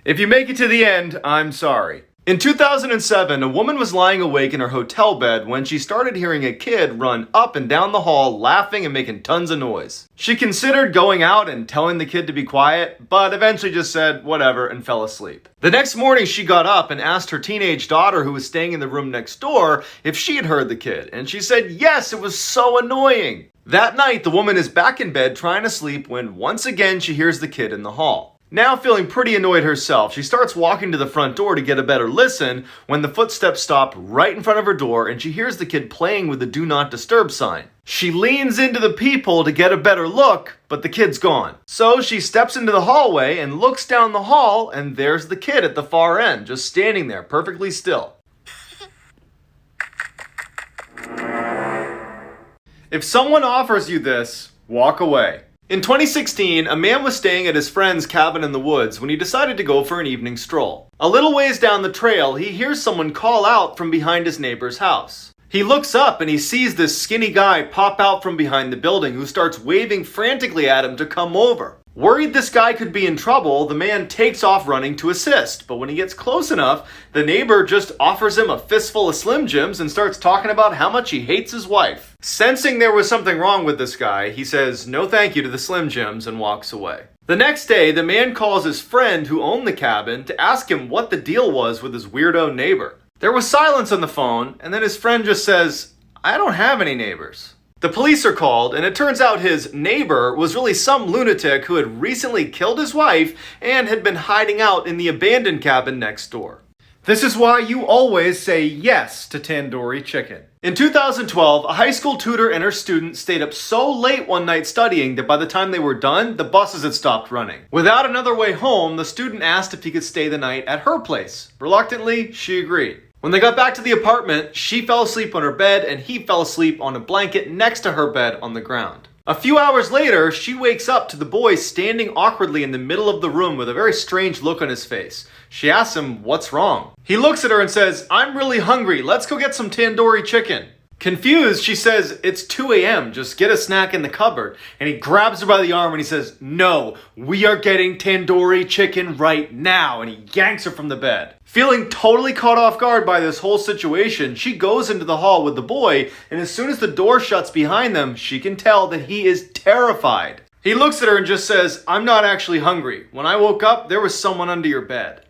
If you make it to the end, I'm sorry. In 2007, a woman was lying awake in her hotel bed when she started hearing a kid run up and down the hall laughing and making tons of noise. She considered going out and telling the kid to be quiet, but eventually just said whatever and fell asleep. The next morning, she got up and asked her teenage daughter who was staying in the room next door if she had heard the kid, and she said yes, it was so annoying. That night, the woman is back in bed trying to sleep when once again she hears the kid in the hall. Now feeling pretty annoyed herself, she starts walking to the front door to get a better listen when the footsteps stop right in front of her door and she hears the kid playing with the do not disturb sign. She leans into the peephole to get a better look, but the kid's gone. So she steps into the hallway and looks down the hall, and there's the kid at the far end, just standing there perfectly still. If someone offers you this, walk away. In 2016, a man was staying at his friend's cabin in the woods when he decided to go for an evening stroll. A little ways down the trail, he hears someone call out from behind his neighbor's house. He looks up and he sees this skinny guy pop out from behind the building who starts waving frantically at him to come over. Worried this guy could be in trouble, the man takes off running to assist, but when he gets close enough, the neighbor just offers him a fistful of Slim Jims and starts talking about how much he hates his wife. Sensing there was something wrong with this guy, he says no thank you to the Slim Jims and walks away. The next day, the man calls his friend who owned the cabin to ask him what the deal was with his weirdo neighbor. There was silence on the phone, and then his friend just says, "I don't have any neighbors." The police are called, and it turns out his neighbor was really some lunatic who had recently killed his wife and had been hiding out in the abandoned cabin next door. This is why you always say yes to tandoori chicken. In 2012, a high school tutor and her student stayed up so late one night studying that by the time they were done, the buses had stopped running. Without another way home, the student asked if he could stay the night at her place. Reluctantly, she agreed. When they got back to the apartment, she fell asleep on her bed and he fell asleep on a blanket next to her bed on the ground. A few hours later, she wakes up to the boy standing awkwardly in the middle of the room with a very strange look on his face. She asks him, "What's wrong?" He looks at her and says, "I'm really hungry. Let's go get some tandoori chicken." Confused, she says, "It's 2 a.m. Just get a snack in the cupboard." And he grabs her by the arm and he says, "No, we are getting tandoori chicken right now." And he yanks her from the bed. Feeling totally caught off guard by this whole situation, she goes into the hall with the boy, and as soon as the door shuts behind them, she can tell that he is terrified. He looks at her and just says, "I'm not actually hungry. When I woke up, there was someone under your bed."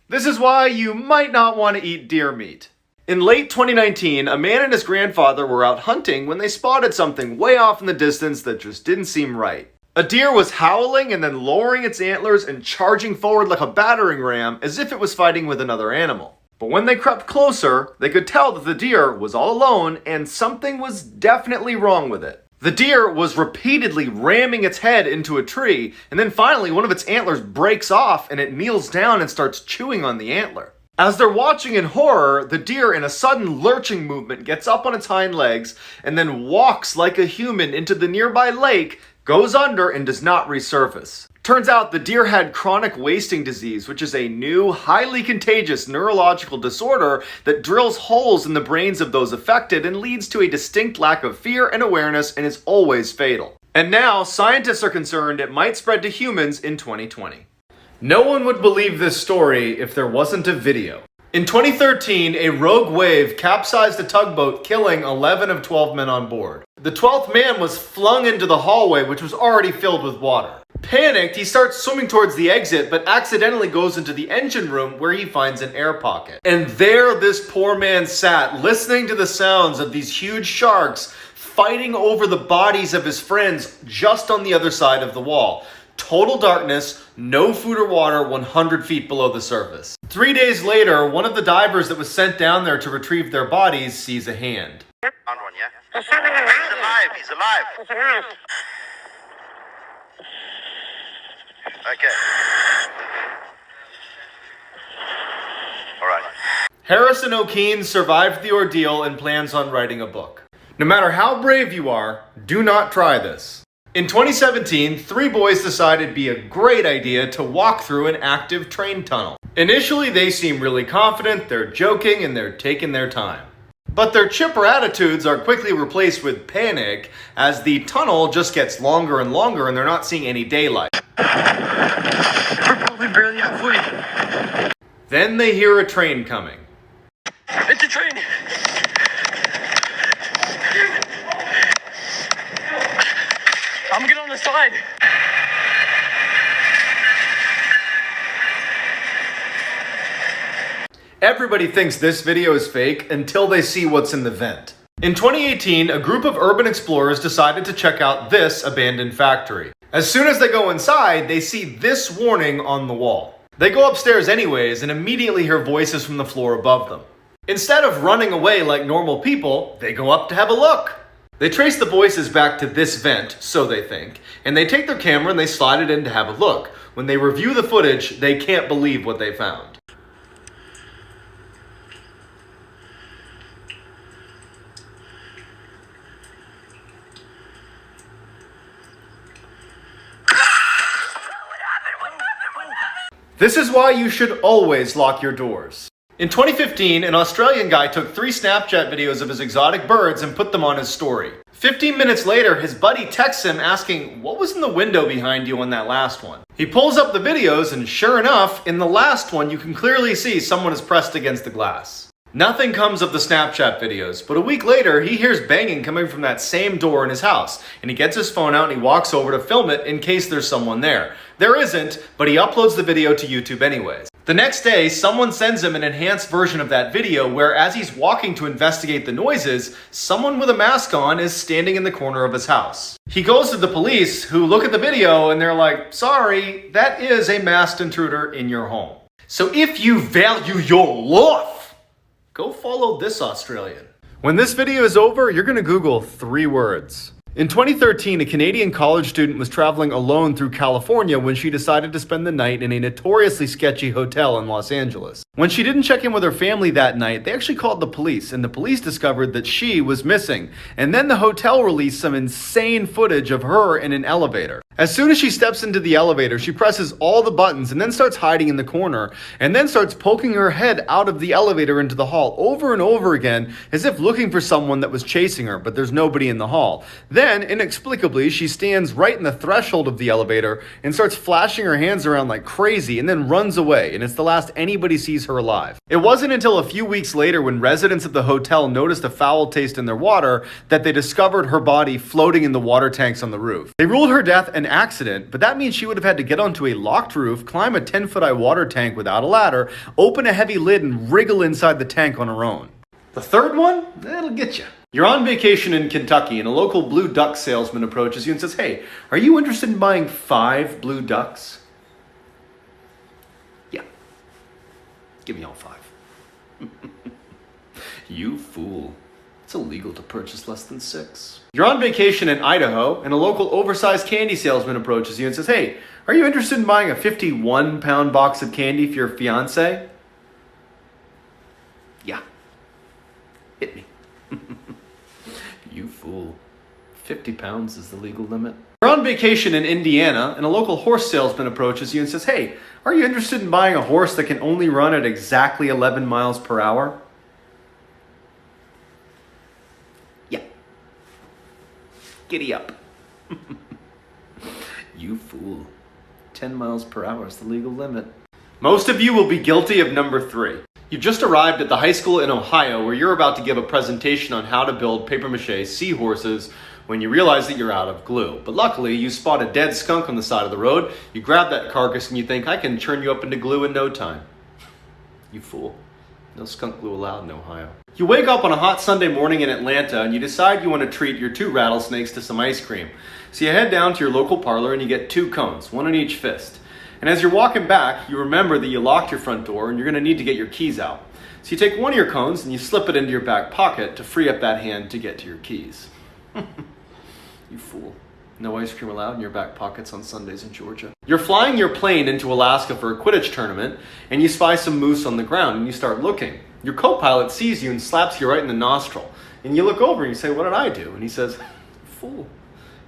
This is why you might not want to eat deer meat. In late 2019, a man and his grandfather were out hunting when they spotted something way off in the distance that just didn't seem right. A deer was howling and then lowering its antlers and charging forward like a battering ram as if it was fighting with another animal. But when they crept closer, they could tell that the deer was all alone and something was definitely wrong with it. The deer was repeatedly ramming its head into a tree, and then finally one of its antlers breaks off and it kneels down and starts chewing on the antler. As they're watching in horror, the deer in a sudden lurching movement gets up on its hind legs and then walks like a human into the nearby lake, goes under, and does not resurface. Turns out the deer had chronic wasting disease, which is a new, highly contagious neurological disorder that drills holes in the brains of those affected and leads to a distinct lack of fear and awareness and is always fatal. And now, scientists are concerned it might spread to humans in 2020. No one would believe this story if there wasn't a video. In 2013, a rogue wave capsized a tugboat, killing 11 of 12 men on board. The 12th man was flung into the hallway, which was already filled with water. Panicked, he starts swimming towards the exit, but accidentally goes into the engine room where he finds an air pocket. And there this poor man sat, listening to the sounds of these huge sharks fighting over the bodies of his friends just on the other side of the wall. Total darkness, no food or water 100 feet below the surface. 3 days later, one of the divers that was sent down there to retrieve their bodies sees a hand. Found one, yeah? He's alive, he's alive. Okay. All right. Harrison O'Keene survived the ordeal and plans on writing a book. No matter how brave you are, do not try this. In 2017, 3 boys decided it'd be a great idea to walk through an active train tunnel. Initially, they seem really confident, they're joking, and they're taking their time. But their chipper attitudes are quickly replaced with panic as the tunnel just gets longer and longer and they're not seeing any daylight. We're We barely halfway. Then they hear a train coming. It's a train. I'm gonna get on the side. Everybody thinks this video is fake until they see what's in the vent. In 2018, a group of urban explorers decided to check out this abandoned factory. As soon as they go inside, they see this warning on the wall. They go upstairs anyways and immediately hear voices from the floor above them. Instead of running away like normal people, they go up to have a look. They trace the voices back to this vent, so they think, and they take their camera and they slide it in to have a look. When they review the footage, they can't believe what they found. This is why you should always lock your doors. In 2015, an Australian guy took 3 Snapchat videos of his exotic birds and put them on his story. 15 minutes later, his buddy texts him asking, "What was in the window behind you on that last one?" He pulls up the videos and sure enough, in the last one you can clearly see someone is pressed against the glass. Nothing comes of the Snapchat videos, but a week later, he hears banging coming from that same door in his house, and he gets his phone out and he walks over to film it in case there's someone there. There isn't, but he uploads the video to YouTube anyways. The next day, someone sends him an enhanced version of that video where as he's walking to investigate the noises, someone with a mask on is standing in the corner of his house. He goes to the police, who look at the video and they're like, "Sorry, that is a masked intruder in your home." So if you value your life, go follow this Australian. When this video is over, you're gonna Google 3 words. In 2013, a Canadian college student was traveling alone through California when she decided to spend the night in a notoriously sketchy hotel in Los Angeles. When she didn't check in with her family that night, they actually called the police, and the police discovered that she was missing. And then the hotel released some insane footage of her in an elevator. As soon as she steps into the elevator, she presses all the buttons and then starts hiding in the corner, and then starts poking her head out of the elevator into the hall over and over again, as if looking for someone that was chasing her, but there's nobody in the hall. Then, inexplicably, she stands right in the threshold of the elevator and starts flashing her hands around like crazy and then runs away, and it's the last anybody sees her alive. It wasn't until a few weeks later when residents of the hotel noticed a foul taste in their water that they discovered her body floating in the water tanks on the roof. They ruled her death an accident, but that means she would have had to get onto a locked roof, climb a 10-foot-high water tank without a ladder, open a heavy lid, and wriggle inside the tank on her own. The third one? That'll get you. You're on vacation in Kentucky and a local blue duck salesman approaches you and says, "Hey, are you interested in buying 5 blue ducks?" "Yeah. Give me all 5. You fool. It's illegal to purchase less than 6. You're on vacation in Idaho and a local oversized candy salesman approaches you and says, "Hey, are you interested in buying a 51-pound box of candy for your fiance?" "Yeah. Hit me." You fool. 50 pounds is the legal limit. You're on vacation in Indiana and a local horse salesman approaches you and says, "Hey, are you interested in buying a horse that can only run at exactly 11 miles per hour?" "Yeah. Giddy up." You fool. 10 miles per hour is the legal limit. Most of you will be guilty of number 3. You've just arrived at the high school in Ohio where you're about to give a presentation on how to build papier-mâché seahorses when you realize that you're out of glue. But luckily, you spot a dead skunk on the side of the road, you grab that carcass and you think, "I can turn you up into glue in no time." You fool. No skunk glue allowed in Ohio. You wake up on a hot Sunday morning in Atlanta and you decide you want to treat your 2 rattlesnakes to some ice cream. So you head down to your local parlor and you get 2 cones, 1 in each fist. And as you're walking back, you remember that you locked your front door and you're going to need to get your keys out. So you take one of your cones and you slip it into your back pocket to free up that hand to get to your keys. You fool. No ice cream allowed in your back pockets on Sundays in Georgia. You're flying your plane into Alaska for a Quidditch tournament and you spy some moose on the ground and you start looking. Your co-pilot sees you and slaps you right in the nostril. And you look over and you say, "What did I do?" And he says, "Fool.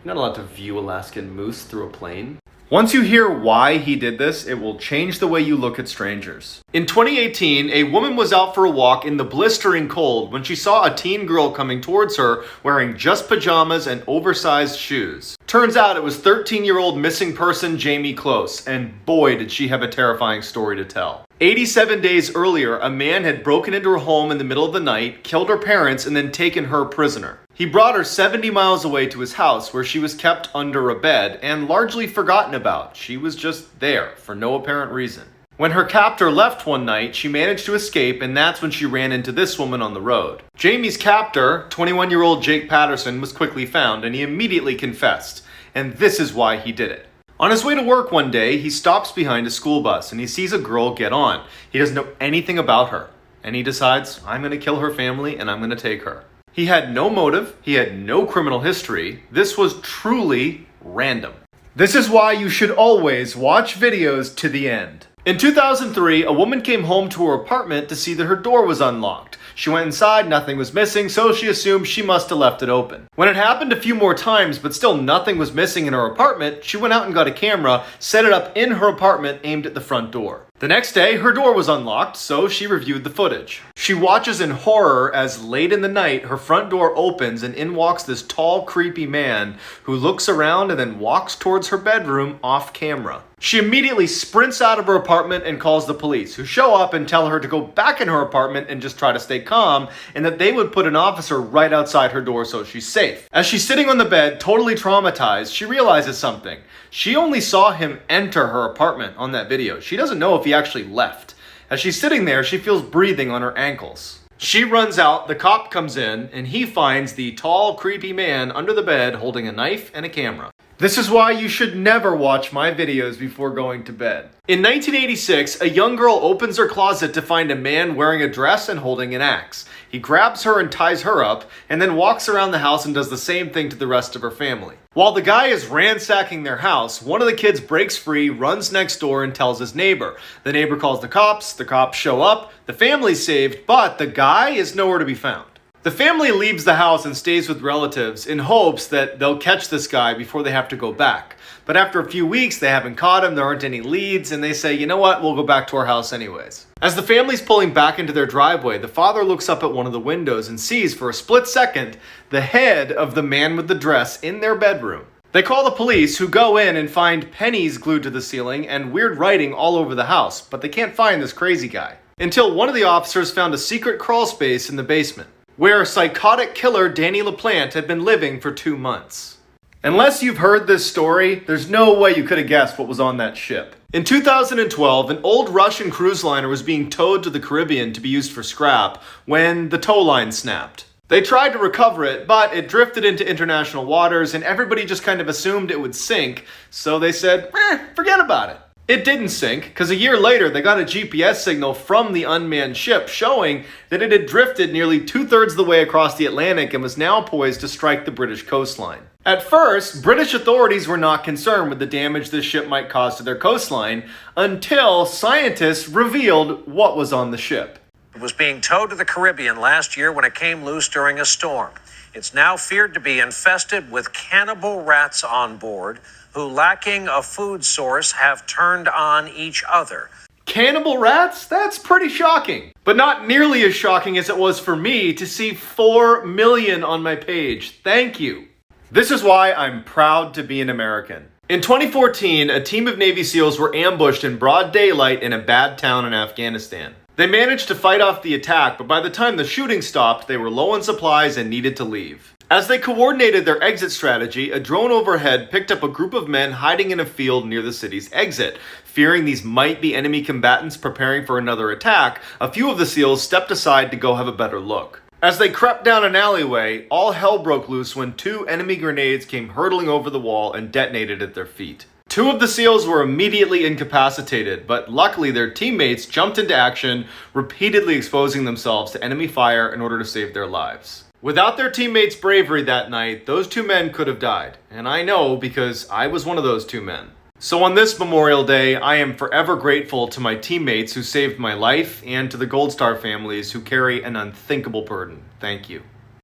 You're not allowed to view Alaskan moose through a plane." Once you hear why he did this, it will change the way you look at strangers. In 2018, a woman was out for a walk in the blistering cold when she saw a teen girl coming towards her wearing just pajamas and oversized shoes. Turns out it was 13-year-old missing person Jamie Close, and boy did she have a terrifying story to tell. 87 days earlier, a man had broken into her home in the middle of the night, killed her parents, and then taken her prisoner. He brought her 70 miles away to his house where she was kept under a bed and largely forgotten about. She was just there for no apparent reason. When her captor left one night, she managed to escape, and that's when she ran into this woman on the road. Jamie's captor, 21-year-old Jake Patterson, was quickly found, and he immediately confessed. And this is why he did it. On his way to work one day, he stops behind a school bus, and he sees a girl get on. He doesn't know anything about her, and he decides, I'm going to kill her family, and I'm going to take her. He had no motive. He had no criminal history. This was truly random. This is why you should always watch videos to the end. In 2003, a woman came home to her apartment to see that her door was unlocked. She went inside, nothing was missing, so she assumed she must have left it open. When it happened a few more times, but still nothing was missing in her apartment, she went out and got a camera, set it up in her apartment, aimed at the front door. The next day, her door was unlocked, so she reviewed the footage. She watches in horror as late in the night, her front door opens and in walks this tall, creepy man who looks around and then walks towards her bedroom off camera. She immediately sprints out of her apartment and calls the police, who show up and tell her to go back in her apartment and just try to stay calm, and that they would put an officer right outside her door so she's safe. As she's sitting on the bed, totally traumatized, she realizes something. She only saw him enter her apartment on that video. She doesn't know if he actually left. As she's sitting there, she feels breathing on her ankles. She runs out, the cop comes in, and he finds the tall, creepy man under the bed holding a knife and a camera. This is why you should never watch my videos before going to bed. In 1986, a young girl opens her closet to find a man wearing a dress and holding an axe. He grabs her and ties her up, and then walks around the house and does the same thing to the rest of her family. While the guy is ransacking their house, one of the kids breaks free, runs next door, and tells his neighbor. The neighbor calls the cops show up, the family's saved, but the guy is nowhere to be found. The family leaves the house and stays with relatives in hopes that they'll catch this guy before they have to go back. But after a few weeks, they haven't caught him, there aren't any leads, and they say, you know what, we'll go back to our house anyways. As the family's pulling back into their driveway, the father looks up at one of the windows and sees for a split second the head of the man with the dress in their bedroom. They call the police, who go in and find pennies glued to the ceiling and weird writing all over the house, but they can't find this crazy guy. Until one of the officers found a secret crawl space in the basement, where psychotic killer Danny LaPlante had been living for 2 months. Unless you've heard this story, there's no way you could have guessed what was on that ship. In 2012, an old Russian cruise liner was being towed to the Caribbean to be used for scrap when the tow line snapped. They tried to recover it, but it drifted into international waters and everybody just kind of assumed it would sink, so they said, forget about it. It didn't sink, because a year later they got a GPS signal from the unmanned ship showing that it had drifted nearly 2/3 of the way across the Atlantic and was now poised to strike the British coastline. At first, British authorities were not concerned with the damage this ship might cause to their coastline until scientists revealed what was on the ship. It was being towed to the Caribbean last year when it came loose during a storm. It's now feared to be infested with cannibal rats on board, who, lacking a food source, have turned on each other. Cannibal rats? That's pretty shocking. But not nearly as shocking as it was for me to see 4 million on my page. Thank you. This is why I'm proud to be an American. In 2014, a team of Navy SEALs were ambushed in broad daylight in a bad town in Afghanistan. They managed to fight off the attack, but by the time the shooting stopped, they were low on supplies and needed to leave. As they coordinated their exit strategy, a drone overhead picked up a group of men hiding in a field near the city's exit. Fearing these might be enemy combatants preparing for another attack, a few of the SEALs stepped aside to go have a better look. As they crept down an alleyway, all hell broke loose when 2 enemy grenades came hurtling over the wall and detonated at their feet. 2 of the SEALs were immediately incapacitated, but luckily their teammates jumped into action, repeatedly exposing themselves to enemy fire in order to save their lives. Without their teammates' bravery that night, those 2 men could have died. And I know because I was one of those 2 men. So on this Memorial Day, I am forever grateful to my teammates who saved my life and to the Gold Star families who carry an unthinkable burden. Thank you.